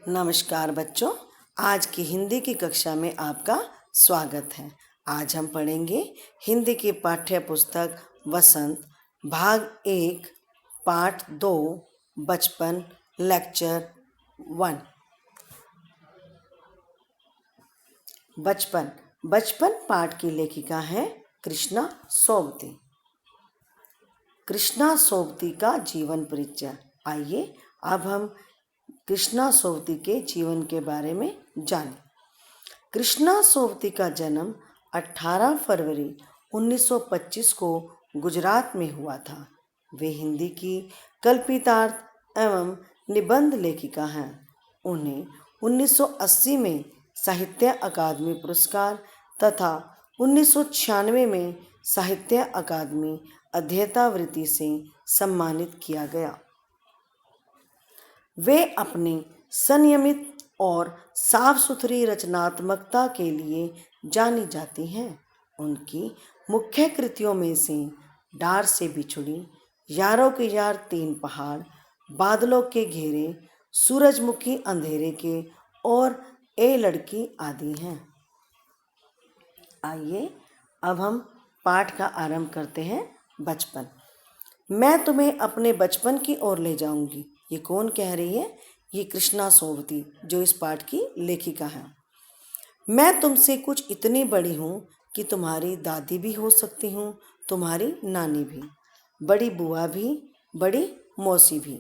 नमस्कार बच्चों, आज की हिंदी की कक्षा में आपका स्वागत है। आज हम पढ़ेंगे हिंदी की पाठ्य पुस्तक वसंत भाग 1 पाठ 2 बचपन लेक्चर 1। बचपन पाठ की लेखिका है कृष्णा सोबती। कृष्णा सोबती का जीवन परिचय। आइए अब हम कृष्णा सोबती के जीवन के बारे में जानें। कृष्णा सोबती का जन्म 18 फरवरी 1925 को गुजरात में हुआ था। वे हिंदी की कल्पितार्थ एवं निबंध लेखिका हैं। उन्हें 1980 में साहित्य अकादमी पुरस्कार तथा 1996 में साहित्य अकादमी अध्येता वृत्ति से सम्मानित किया गया। वे अपनी संयमित और साफ सुथरी रचनात्मकता के लिए जानी जाती हैं। उनकी मुख्य कृतियों में से डार से बिछुड़ी, यारों के यार, तीन पहाड़, बादलों के घेरे, सूरजमुखी अंधेरे के और ए लड़की आदि हैं। आइए अब हम पाठ का आरंभ करते हैं। बचपन। मैं तुम्हें अपने बचपन की ओर ले जाऊंगी। ये कौन कह रही है? ये कृष्णा सोबती, जो इस पाठ की लेखिका है। मैं तुमसे कुछ इतनी बड़ी हूँ कि तुम्हारी दादी भी हो सकती हूँ, तुम्हारी नानी भी, बड़ी बुआ भी, बड़ी मौसी भी।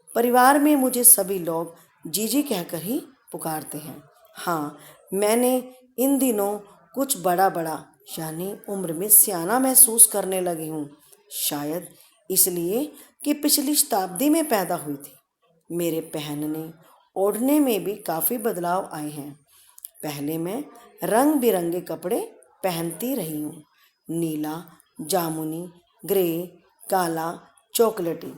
परिवार में मुझे सभी लोग जीजी कहकर ही पुकारते हैं। हाँ, मैंने इन दिनों कुछ बड़ा बड़ा यानी उम्र में सियाना महसूस करने लगी हूँ, शायद इसलिए कि पिछली शताब्दी में पैदा हुई थी। मेरे पहनने ओढ़ने में भी काफ़ी बदलाव आए हैं। पहले मैं रंग बिरंगे कपड़े पहनती रही हूँ, नीला, जामुनी, ग्रे, काला, चॉकलेटी।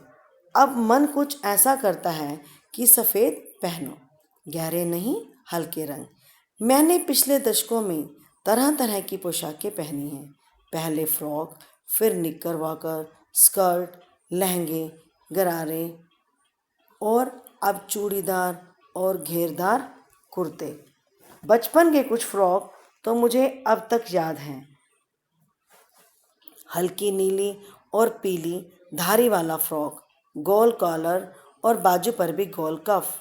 अब मन कुछ ऐसा करता है कि सफ़ेद पहनो, गहरे नहीं, हल्के रंग। मैंने पिछले दशकों में तरह तरह की पोशाकें पहनी हैं। पहले फ्रॉक, फिर निक्कर वॉकर, स्कर्ट, लहंगे, गरारे और अब चूड़ीदार और घेरदार कुर्ते। बचपन के कुछ फ्रॉक तो मुझे अब तक याद हैं। हल्की नीली और पीली धारी वाला फ्रॉक, गोल कॉलर और बाजू पर भी गोल कफ।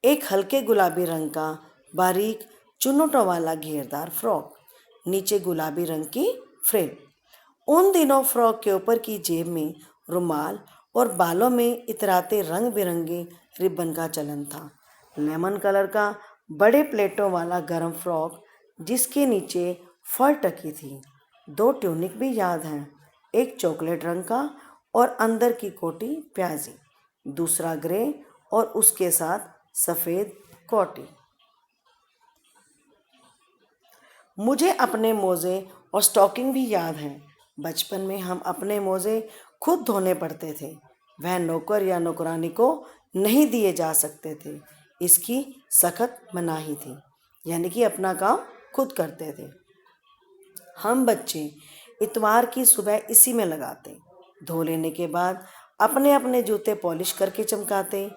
एक हल्के गुलाबी रंग का बारीक चुन्नटों वाला घेरदार फ्रॉक, नीचे गुलाबी रंग की फ्रिल। उन दिनों फ्रॉक के ऊपर की जेब में रुमाल और बालों में इतराते रंग बिरंगे रिबन का चलन था। लेमन कलर का बड़े प्लेटों वाला गरम फ्रॉक जिसके नीचे फर टकी थी। 2 ट्यूनिक भी याद हैं, एक चॉकलेट रंग का और अंदर की कोटी प्याजी, दूसरा ग्रे और उसके साथ सफ़ेद कोटी। मुझे अपने मोज़े और स्टॉकिंग भी याद हैं। बचपन में हम अपने मोज़े खुद धोने पड़ते थे। वह नौकर या नौकरानी को नहीं दिए जा सकते थे, इसकी सख्त मनाही थी, यानी कि अपना काम खुद करते थे। हम बच्चे इतवार की सुबह इसी में लगाते। धो लेने के बाद अपने अपने जूते पॉलिश करके चमकाते।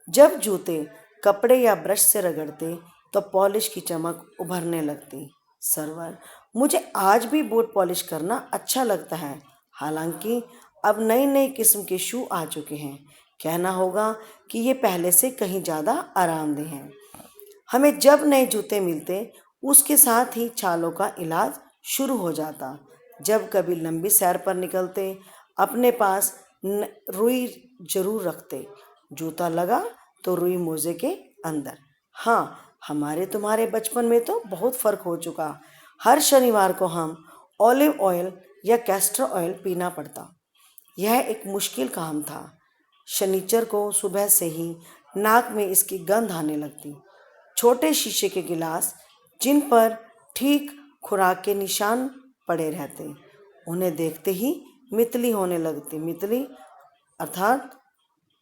जब जूते कपड़े या ब्रश से रगड़ते तो पॉलिश की चमक उभरने लगती। सरवर, मुझे आज भी बूट पॉलिश करना अच्छा लगता है। हालांकि अब नई नई किस्म के शू आ चुके हैं। कहना होगा कि ये पहले से कहीं ज़्यादा आरामदेह हैं। हमें जब नए जूते मिलते उसके साथ ही छालों का इलाज शुरू हो जाता। जब कभी लंबी सैर पर निकलते अपने पास रुई जरूर रखते। जूता लगा तो रुई मोजे के अंदर। हाँ, हमारे तुम्हारे बचपन में तो बहुत फ़र्क हो चुका। हर शनिवार को हम ऑलिव ऑयल या कैस्टर ऑयल पीना पड़ता। यह एक मुश्किल काम था। शनिचर को सुबह से ही नाक में इसकी गंध आने लगती। छोटे शीशे के गिलास जिन पर ठीक खुराक के निशान पड़े रहते, उन्हें देखते ही मितली होने लगती। मितली अर्थात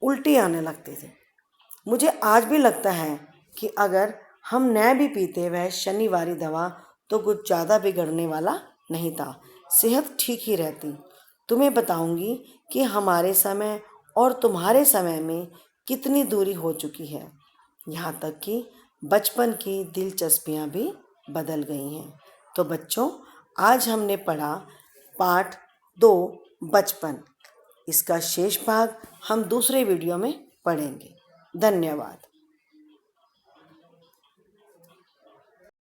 उल्टी आने लगती थी। मुझे आज भी लगता है कि अगर हम न भी पीते वह शनिवारी दवा तो कुछ ज़्यादा बिगड़ने वाला नहीं था, सेहत ठीक ही रहती। तुम्हें बताऊंगी कि हमारे समय और तुम्हारे समय में कितनी दूरी हो चुकी है। यहाँ तक कि बचपन की दिलचस्पियाँ भी बदल गई हैं। तो बच्चों, आज हमने पढ़ा पाठ 2 बचपन। इसका शेष भाग हम दूसरे वीडियो में पढ़ेंगे। धन्यवाद।